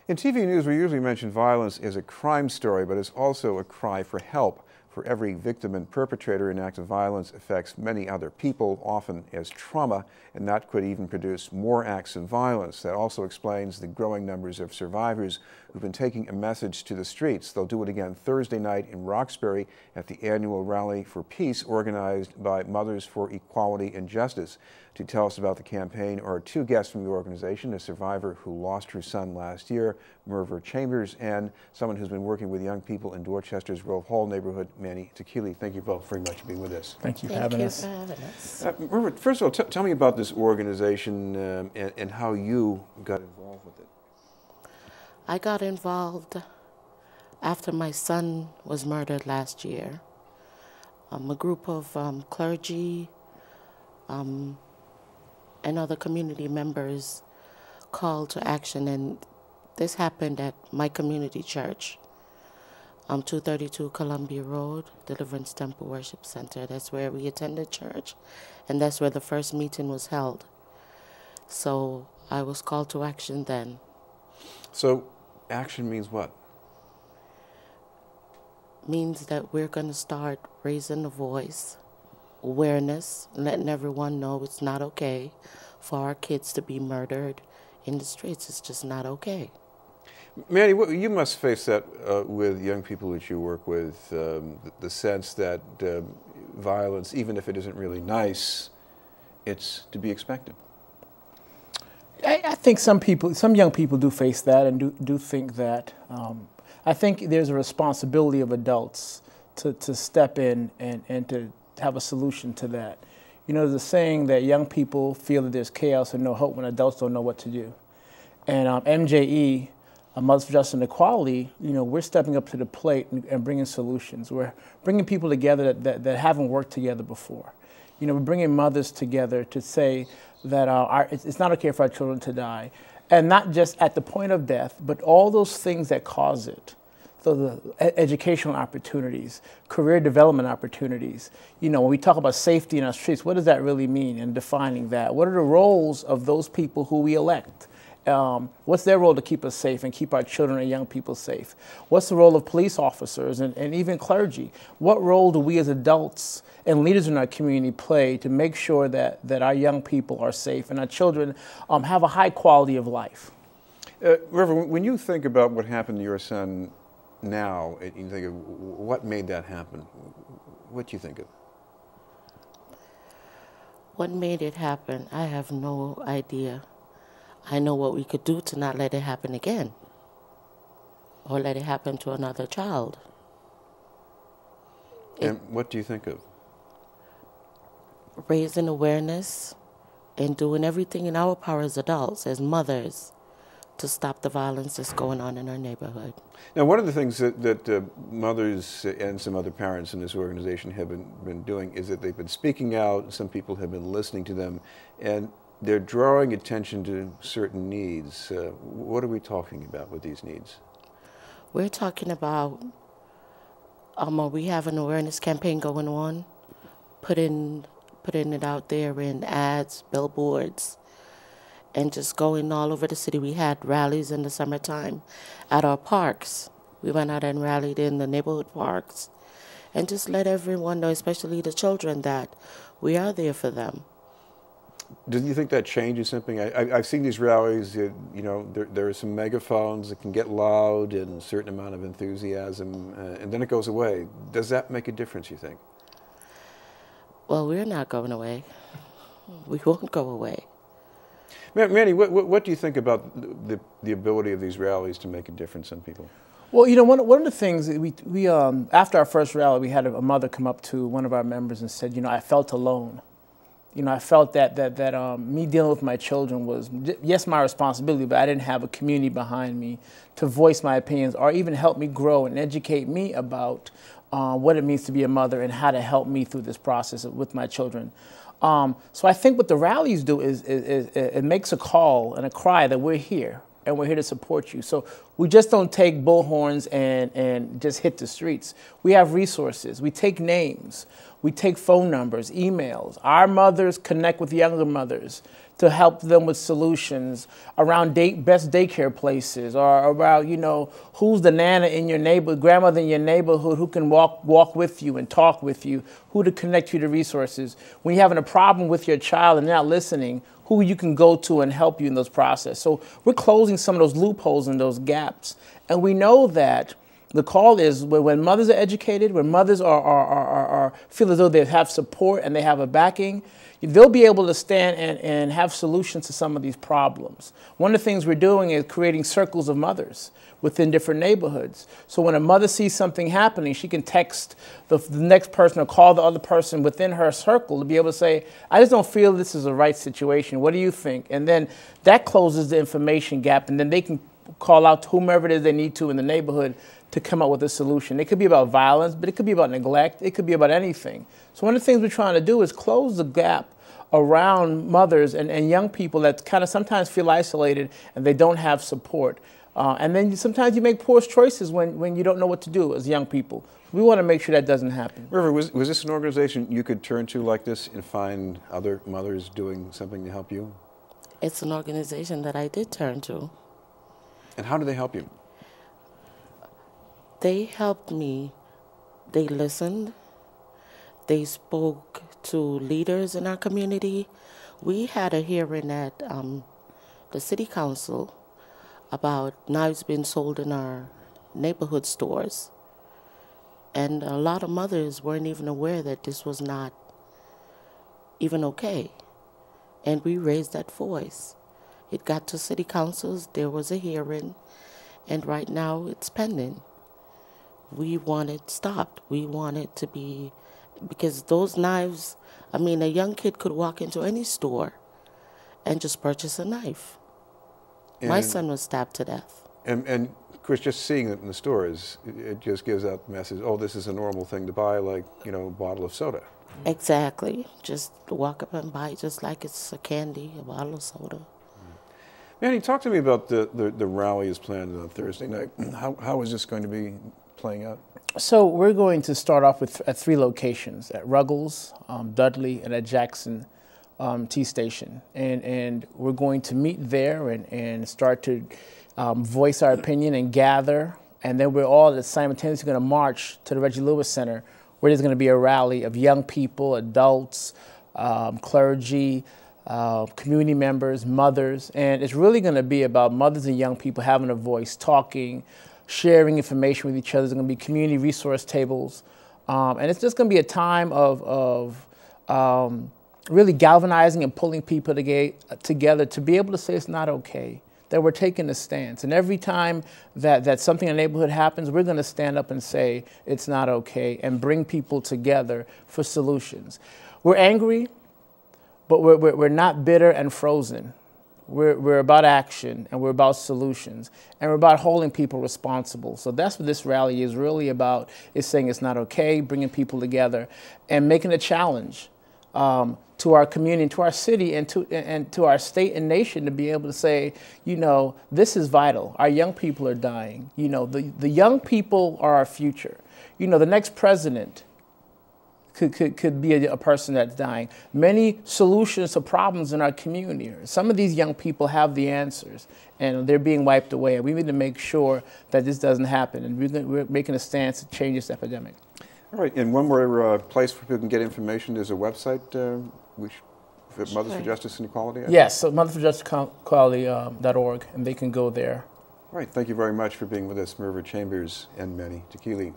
In TV news, we usually mention violence as a crime story, but it's also a cry for help. For every victim and perpetrator, an act of violence affects many other people, often as trauma, and that could even produce more acts of violence. That also explains the growing numbers of survivors who've been taking a message to the streets. They'll do it again Thursday night in Roxbury at the annual Rally for Peace organized by Mothers for Equality and Justice. To tell us about the campaign are two guests from the organization, a survivor who lost her son last year, Merva, and someone who's been working with young people in Dorchester's Grove Hall neighborhood, Manny, Tikili. Thank you both very much for being with us. Thank you for having us. Merva, first of all, tell me about this organization and how you got involved with it. I got involved after my son was murdered last year. A group of clergy and other community members called to action, and this happened at my community church, 232 Columbia Road, Deliverance Temple Worship Center. That's where we attended church, and that's where the first meeting was held. So I was called to action then. So action means what? Means that we're going to start raising the voice, awareness, letting everyone know it's not okay for our kids to be murdered in the streets. It's just not okay. Manny, you must face that with young people that you work with, the sense that violence, even if it isn't really nice, it's to be expected. I think some young people do face that and do think that. I think there's a responsibility of adults to step in and to have a solution to that. You know, there's a saying that young people feel that there's chaos and no hope when adults don't know what to do. And MJE, Mothers for Justice and Equality, you know, we're stepping up to the plate and bringing solutions. We're bringing people together that haven't worked together before. You know, we're bringing mothers together to say that it's not okay for our children to die. And not just at the point of death, but all those things that cause it. So the educational opportunities, career development opportunities. You know, when we talk about safety in our streets, what does that really mean in defining that? What are the roles of those people who we elect? What's their role to keep us safe and keep our children and young people safe? What's the role of police officers and even clergy? What role do we as adults and leaders in our community play to make sure that our young people are safe and our children have a high quality of life? Reverend, when you think about what happened to your son now, and you think of what made that happen, what do you think of? What made it happen? I have no idea. I know what we could do to not let it happen again, or let it happen to another child. And what do you think of? Raising awareness and doing everything in our power as adults, as mothers, to stop the violence that's going on in our neighborhood. Now, one of the things that mothers and some other parents in this organization have been doing is that they've been speaking out. Some people have been listening to them, and they're drawing attention to certain needs. What are we talking about with these needs? We're talking about, we have an awareness campaign going on, putting it out there in ads, billboards, and just going all over the city. We had rallies in the summertime at our parks. We went out and rallied in the neighborhood parks and just let everyone know, especially the children, that we are there for them. Do you think that changes something? I've seen these rallies, you know, there are some megaphones that can get loud and a certain amount of enthusiasm, and then it goes away. Does that make a difference, you think? Well, we're not going away. We won't go away. Manny, what do you think about the ability of these rallies to make a difference in people? Well, you know, one of the things that we after our first rally, we had a mother come up to one of our members and said, you know, I felt alone. You know, I felt that me dealing with my children was, yes, my responsibility, but I didn't have a community behind me to voice my opinions or even help me grow and educate me about what it means to be a mother and how to help me through this process with my children. So I think what the rallies do is it makes a call and a cry that we're here and we're here to support you. So we just don't take bullhorns and just hit the streets. We have resources. We take names. We take phone numbers, emails. Our mothers connect with younger mothers to help them with solutions around best daycare places, or about, you know, who's the nana in your neighborhood, grandmother in your neighborhood who can walk with you and talk with you, who to connect you to resources. When you're having a problem with your child and they're not listening, who you can go to and help you in those processes. So we're closing some of those loopholes and those gaps. And we know that the call is when mothers are educated, when mothers feel as though they have support and they have a backing, they'll be able to stand and have solutions to some of these problems. One of the things we're doing is creating circles of mothers within different neighborhoods. So when a mother sees something happening, she can text the next person or call the other person within her circle to be able to say, I just don't feel this is the right situation. What do you think? And then that closes the information gap, and then they can call out to whomever it is they need to in the neighborhood to come up with a solution. It could be about violence, but it could be about neglect. It could be about anything. So one of the things we're trying to do is close the gap around mothers and young people that kind of sometimes feel isolated and they don't have support. And then sometimes you make poor choices when you don't know what to do as young people. We want to make sure that doesn't happen. Merva, was this an organization you could turn to like this and find other mothers doing something to help you? It's an organization that I did turn to. And how do they help you? They helped me. They listened. They spoke to leaders in our community. We had a hearing at the city council about knives being sold in our neighborhood stores. And a lot of mothers weren't even aware that this was not even okay. And we raised that voice. It got to city councils, there was a hearing, and right now it's pending. We want it stopped. We want it to be, because those knives, I mean, a young kid could walk into any store and just purchase a knife. My son was stabbed to death. And of course, just seeing it in the stores, it just gives out the message, oh, this is a normal thing to buy, like, you know, a bottle of soda. Exactly. Just walk up and buy it just like it's a candy, a bottle of soda. Manny, talk to me about the rally is planned on Thursday night. How is this going to be playing out? So we're going to start off at 3 locations, at Ruggles, Dudley, and at Jackson T Station. And we're going to meet there and start to voice our opinion and gather. And then we're all simultaneously going to march to the Reggie Lewis Center, where there's going to be a rally of young people, adults, clergy, community members, mothers. And it's really going to be about mothers and young people having a voice, talking, sharing information with each other. There's going to be community resource tables. And it's just going to be a time of really galvanizing and pulling people together to be able to say it's not okay, that we're taking a stance. And every time that something in the neighborhood happens, we're going to stand up and say it's not okay and bring people together for solutions. We're angry, but we're not bitter and frozen. We're about action, and we're about solutions, and we're about holding people responsible. So that's what this rally is really about, is saying it's not okay, bringing people together, and making a challenge to our community, to our city, and to our state and nation to be able to say, you know, this is vital. Our young people are dying. You know, the young people are our future. You know, the next president could be a person that's dying. Many solutions to problems in our community. Some of these young people have the answers, and they're being wiped away. And we need to make sure that this doesn't happen, and we're making a stance to change this epidemic. All right, and one more place where people can get information. There's a website, Mothers for Justice and Equality? Yes, so mothersforjusticeequality.org, and they can go there. All right, thank you very much for being with us, Merva Chambers and Manny Tikili.